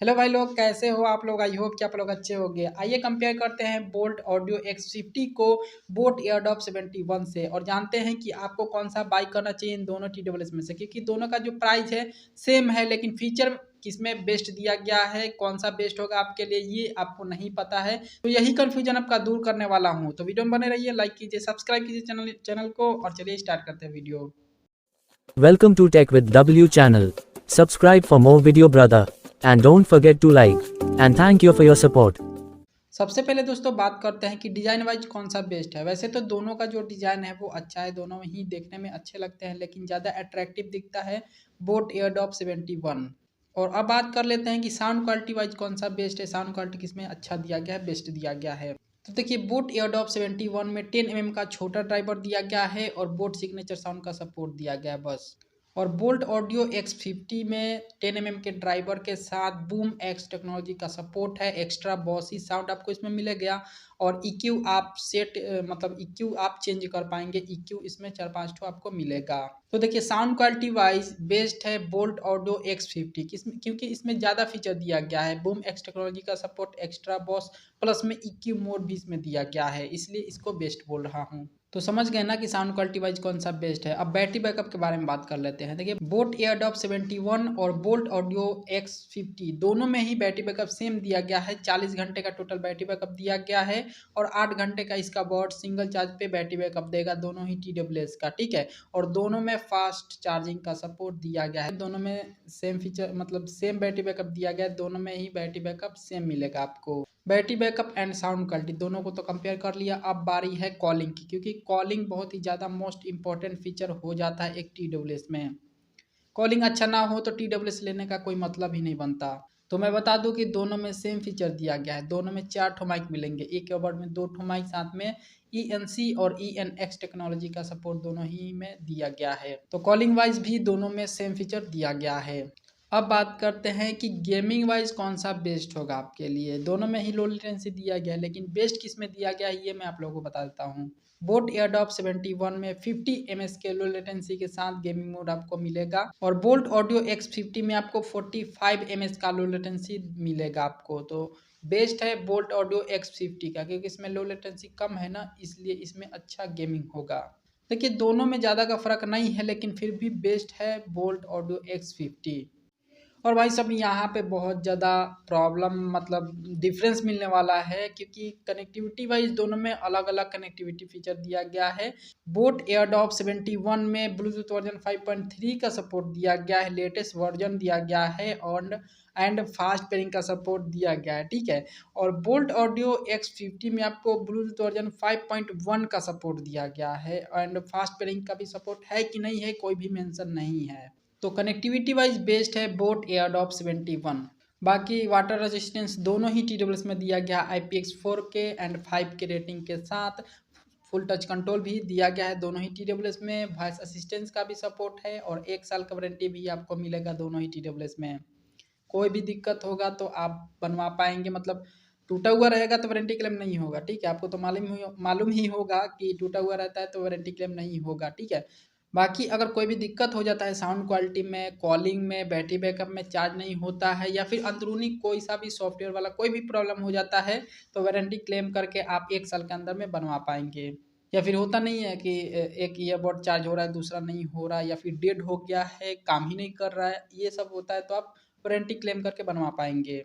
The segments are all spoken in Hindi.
हेलो भाई लोग, कैसे हो आप लोग। आई होप कि आप लोग अच्छे होंगे। आइए कंपेयर करते हैं बोल्ट ऑडियो X50 को बोट एयरडॉप 71 से और जानते हैं कि आपको कौन सा बाई करना चाहिए इन दोनों TWS में से, क्योंकि दोनों का जो प्राइस है सेम है, लेकिन फीचर किसमें बेस्ट दिया गया है, कौन सा बेस्ट होगा आपके लिए ये आपको नहीं पता है। तो यही कंफ्यूजन आपका दूर करने वाला हूँ। तो वीडियो में बने रहिए, लाइक कीजिए, सब्सक्राइब कीजिए चैनल को और चलिए स्टार्ट करते हैं video. Welcome to Tech with W channel. Subscribe for more video brother. And don't forget to like. And thank you for your support. सबसे पहले दोस्तों बात करते हैं कि डिज़ाइन वाइज कौन सा बेस्ट है। वैसे तो दोनों का जो डिज़ाइन है वो अच्छा है, दोनों ही देखने में अच्छे लगते हैं, लेकिन ज़्यादा अट्रैक्टिव दिखता है बोट एयरडॉप 71। और अब बात कर लेते हैं कि साउंड क्वालिटी वाइज कौन सा बेस्ट है, साउंड क्वालिटी किसमें अच्छा दिया गया है, बेस्ट दिया गया है। तो देखिए, बोट एयरडॉप 71 में 10 mm का छोटा ड्राइवर दिया गया है और बोट सिग्नेचर साउंड का सपोर्ट दिया गया है बस। और बोल्ट ऑडियो X50 में 10 mm के ड्राइवर के साथ बूम एक्स टेक्नोलॉजी का सपोर्ट है। एक्स्ट्रा बॉसी साउंड आपको इसमें मिलेगा और EQ आप मतलब EQ आप चेंज कर पाएंगे। EQ इसमें 4-5 ठो आपको मिलेगा। तो देखिए, साउंड क्वालिटी वाइज बेस्ट है बोल्ट ऑडियो X50 क्योंकि इसमें ज़्यादा फीचर दिया गया है। बूम एक्स टेक्नोलॉजी का सपोर्ट, एक्स्ट्रा बॉस प्लस में EQ मोड भी इसमें दिया गया है, इसलिए इसको बेस्ट बोल रहा हूँ। तो समझ गए ना कि साउंड क्वालिटी वाइज कौन सा बेस्ट है। अब बैटरी बैकअप के बारे में बात कर लेते हैं। देखिए, बोट एयरडॉप 71 और बोल्ट ऑडियो X50 दोनों में ही बैटरी बैकअप सेम दिया गया है। 40 घंटे का टोटल बैटरी बैकअप दिया गया है और 8 घंटे का इसका बोट सिंगल चार्ज पे बैटरी बैकअप देगा, दोनों ही TWS का, ठीक है। और दोनों में फास्ट चार्जिंग का सपोर्ट दिया गया है। दोनों में सेम फीचर मतलब सेम बैटरी बैकअप दिया गया है, दोनों में ही बैटरी बैकअप सेम मिलेगा आपको। Battery backup and sound quality दोनों को तो कंपेयर कर लिया। अब बारी है कॉलिंग की, क्योंकि कॉलिंग बहुत ही ज़्यादा मोस्ट इंपॉर्टेंट फीचर हो जाता है एक TWS में। कॉलिंग अच्छा ना हो तो TWS लेने का कोई मतलब ही नहीं बनता। तो मैं बता दूं कि दोनों में सेम फीचर दिया गया है। दोनों में 4 ठो माइक मिलेंगे, एक ईयरबड में 2 ठो माइक, साथ में ENC और ENX टेक्नोलॉजी का सपोर्ट दोनों ही में दिया गया है। तो कॉलिंग वाइज भी दोनों में सेम फीचर दिया गया है। अब बात करते हैं कि गेमिंग वाइज कौन सा बेस्ट होगा आपके लिए। दोनों में ही लो लेटेंसी दिया गया है, लेकिन बेस्ट किस में दिया गया है ये मैं आप लोगों को बता देता हूँ। बोट एयरडॉप 71 में 50 ms के लो लेटेंसी के साथ गेमिंग मोड आपको मिलेगा और बोल्ट ऑडियो X50 में आपको 45 ms का लो लेटेंसी मिलेगा आपको। तो बेस्ट है बोल्ट ऑडियो X50 का, क्योंकि इसमें लो लेटेंसी कम है ना, इसलिए इसमें अच्छा गेमिंग होगा। देखिए, दोनों में ज़्यादा का फर्क नहीं है, लेकिन फिर भी बेस्ट है बोल्ट ऑडियो X50। और भाई सब यहाँ पे बहुत ज़्यादा प्रॉब्लम मतलब डिफरेंस मिलने वाला है, क्योंकि कनेक्टिविटी वाइज दोनों में अलग अलग कनेक्टिविटी फीचर दिया गया है। बोट एयरडॉप 71 में ब्लूटूथ वर्जन 5.3 का सपोर्ट दिया गया है, लेटेस्ट वर्जन दिया गया है और एंड फास्ट पेयरिंग का सपोर्ट दिया गया है, ठीक है। और बोल्ट ऑडियो X50 में आपको ब्लूटूथ वर्जन 5.1 का सपोर्ट दिया गया है एंड फास्ट पेयरिंग का भी सपोर्ट है कि नहीं है कोई भी मेंशन नहीं है। तो कनेक्टिविटी वाइज बेस्ट है बोट एयरडॉप 71। बाकी वाटर रेजिस्टेंस दोनों ही TWS में दिया गया, IPX4 एंड 5 के रेटिंग के साथ। फुल टच कंट्रोल भी दिया गया है दोनों ही TWS में। वॉइस असिस्टेंस का भी सपोर्ट है और 1 साल का वारंटी भी आपको मिलेगा दोनों ही TWS में। कोई भी दिक्कत होगा तो आप बनवा पाएंगे, मतलब टूटा हुआ रहेगा तो वारंटी क्लेम नहीं होगा, ठीक है। आपको तो मालूम ही होगा कि टूटा हुआ रहता है तो वारंटी क्लेम नहीं होगा, ठीक है। बाकी अगर कोई भी दिक्कत हो जाता है साउंड क्वालिटी में, कॉलिंग में, बैटरी बैकअप में, चार्ज नहीं होता है या फिर अंदरूनी कोई सा भी सॉफ्टवेयर वाला कोई भी प्रॉब्लम हो जाता है, तो वारंटी क्लेम करके आप 1 साल के अंदर में बनवा पाएंगे। या फिर होता नहीं है कि एक ईयरबड चार्ज हो रहा है दूसरा नहीं हो रहा है, या फिर डेड हो गया है काम ही नहीं कर रहा है, ये सब होता है तो आप वारंटी क्लेम करके बनवा पाएंगे।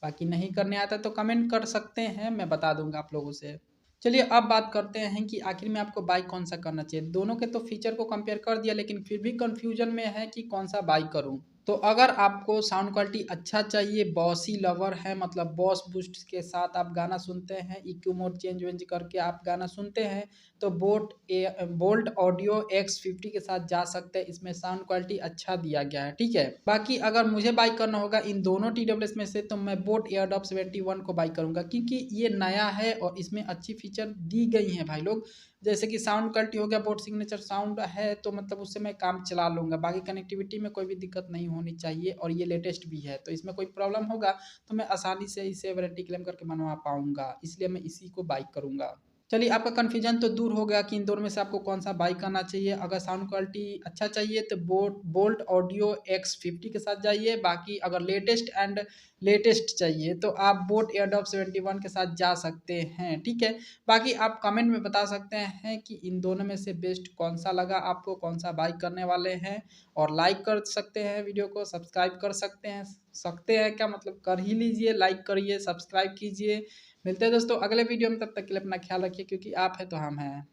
बाकी नहीं करने आता तो कमेंट कर सकते हैं, मैं बता दूंगा आप लोगों से। चलिए अब बात करते हैं कि आखिर में आपको बाई कौन सा करना चाहिए। दोनों के तो फीचर को कंपेयर कर दिया, लेकिन फिर भी कंफ्यूजन में है कि कौन सा बाई करूं। तो अगर आपको साउंड क्वालिटी अच्छा चाहिए, बॉसी लवर है मतलब बॉस बूस्ट के साथ आप गाना सुनते हैं, EQ मोड चेंज वेंज करके आप गाना सुनते हैं, तो बोल्ट ऑडियो X50 के साथ जा सकते हैं। इसमें साउंड क्वालिटी अच्छा दिया गया है, ठीक है। बाकी अगर मुझे बाई करना होगा इन दोनों TWS में से, तो मैं बोट एयरडॉप 71 को बाई करूंगा, क्योंकि ये नया है और इसमें अच्छी फीचर दी गई हैं भाई लोग। जैसे कि साउंड क्वालिटी हो गया, बोट सिग्नेचर साउंड है तो मतलब उससे मैं काम चला लूँगा। बाकी कनेक्टिविटी में कोई भी दिक्कत नहीं होनी चाहिए और ये लेटेस्ट भी है, तो इसमें कोई प्रॉब्लम होगा तो मैं आसानी से इसे वारंटी क्लेम करके बनवा पाऊँगा, इसलिए मैं इसी को बाई करूँगा। चलिए आपका कन्फ्यूजन तो दूर हो गया कि इन दोनों में से आपको कौन सा बाई करना चाहिए। अगर साउंड क्वालिटी अच्छा चाहिए तो बोल्ट ऑडियो X50 के साथ जाइए। बाकी अगर लेटेस्ट चाहिए तो आप बोट एयरडॉप 71 के साथ जा सकते हैं, ठीक है। बाकी आप कमेंट में बता सकते हैं कि इन दोनों में से बेस्ट कौन सा लगा आपको, कौन सा बाई करने वाले हैं। और लाइक कर सकते हैं वीडियो को, सब्सक्राइब कर सकते हैं क्या मतलब कर ही लीजिए, लाइक करिए, सब्सक्राइब कीजिए। मिलते हैं दोस्तों अगले वीडियो में, तब तक के लिए अपना ख्याल रखिए, क्योंकि आप हैं तो हम हैं।